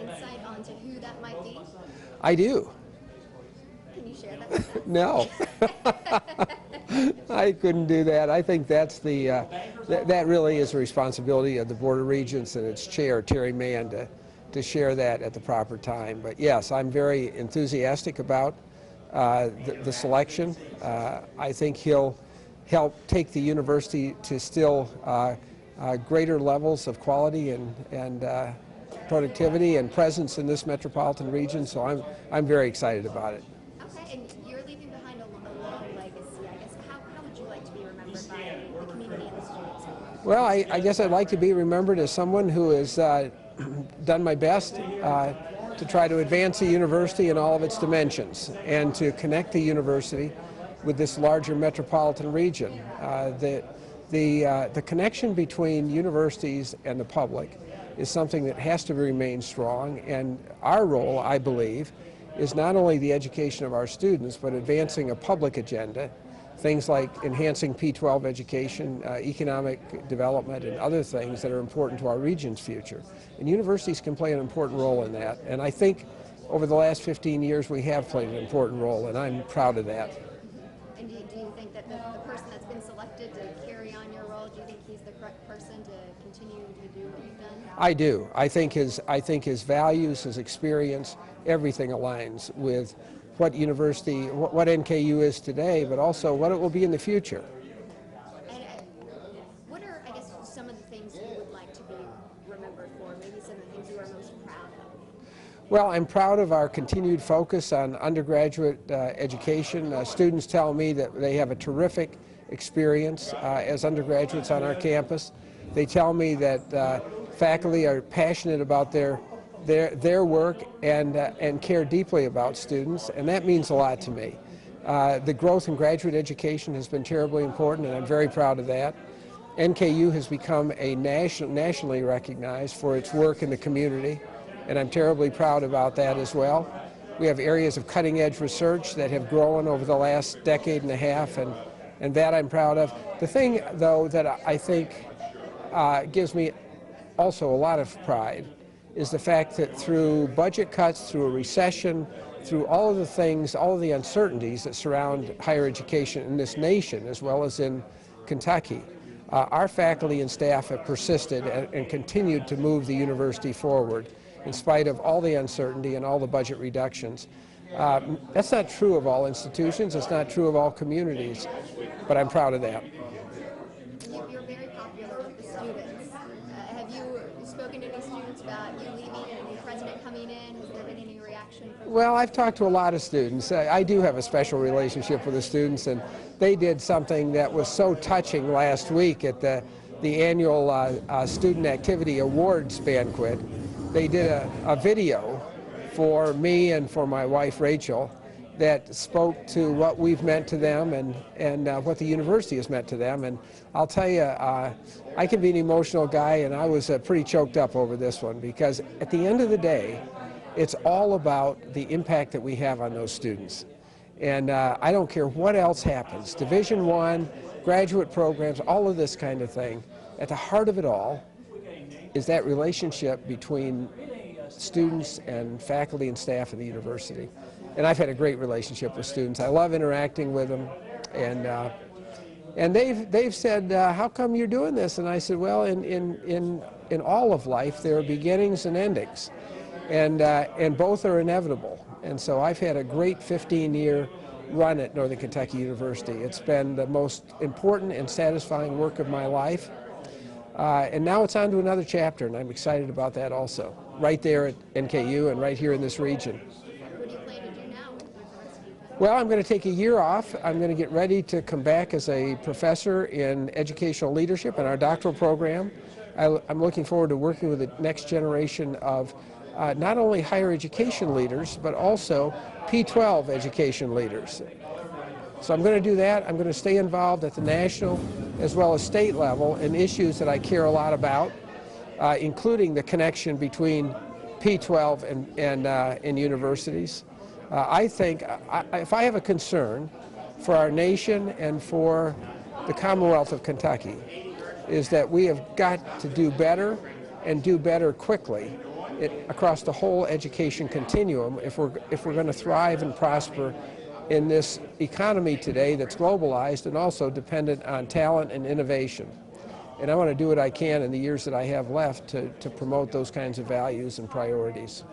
insight onto who that might be? I do. Can you share that with us? No. I couldn't do that. I think that's that really is a responsibility of the Board of Regents and its chair, Terry Mann, to share that at the proper time. But yes, I'm very enthusiastic about the selection. I think he'll help take the university to still greater levels of quality and productivity and presence in this metropolitan region. So I'm very excited about it. Okay, and you're leaving behind a long legacy, I guess. How would you like to be remembered by the community and the students? Well, I guess I'd like to be remembered as someone who has done my best to try to advance the university in all of its dimensions and to connect the university with this larger metropolitan region. The connection between universities and the public is something that has to remain strong, and our role, I believe, is not only the education of our students, but advancing a public agenda, things like enhancing P-12 education, economic development, and other things that are important to our region's future. And universities can play an important role in that, and I think over the last 15 years we have played an important role, and I'm proud of that. And do you think that the person that's been selected to carry on your role, do you think he's the correct person to continue to do what you've done? I do. I think his values, his experience, everything aligns with what university, what NKU is today, but also what it will be in the future. And what are, I guess, some of the things you would like to be remembered for? Maybe some of the things you are most proud of? Well, I'm proud of our continued focus on undergraduate education. Students tell me that they have a terrific experience as undergraduates on our campus. They tell me that faculty are passionate about their work and care deeply about students, and that means a lot to me. The growth in graduate education has been terribly important, and I'm very proud of that. NKU has become a nationally recognized for its work in the community, and I'm terribly proud about that as well. We have areas of cutting-edge research that have grown over the last decade and a half, and that I'm proud of. The thing, though, that I think gives me also a lot of pride is the fact that through budget cuts, through a recession, through all of the things, all of the uncertainties that surround higher education in this nation, as well as in Kentucky, our faculty and staff have persisted and continued to move the university forward in spite of all the uncertainty and all the budget reductions. That's not true of all institutions, it's not true of all communities, but I'm proud of that. You're very popular with the students. Have you spoken to any students about you leaving and the new president coming in? Has there been any reaction from them? Well, I've talked to a lot of students. I do have a special relationship with the students, and they did something that was so touching last week at the annual Student Activity Awards banquet. They did a video for me and for my wife Rachel that spoke to what we've meant to them and what the university has meant to them. And I'll tell you, I can be an emotional guy, and I was pretty choked up over this one, because at the end of the day, it's all about the impact that we have on those students. And I don't care what else happens, Division I, graduate programs, all of this kind of thing. At the heart of it all is that relationship between students and faculty and staff of the university. And I've had a great relationship with students. I love interacting with them, and they've said, how come you're doing this? And I said, well, in all of life there are beginnings and endings, and both are inevitable. And so I've had a great 15-year run at Northern Kentucky University. It's been the most important and satisfying work of my life. And now it's on to another chapter, and I'm excited about that also, right there at NKU and right here in this region. What do you plan to do now with the rest of your time? Well, I'm going to take a year off. I'm going to get ready to come back as a professor in educational leadership in our doctoral program. I'm looking forward to working with the next generation of not only higher education leaders, but also P-12 education leaders. So I'm going to do that. I'm going to stay involved at the national as well as state level in issues that I care a lot about, including the connection between P-12 and universities. I think if I have a concern for our nation and for the Commonwealth of Kentucky, is that we have got to do better and do better quickly across the whole education continuum if we're going to thrive and prosper in this economy today that's globalized and also dependent on talent and innovation. And I want to do what I can in the years that I have left to promote those kinds of values and priorities.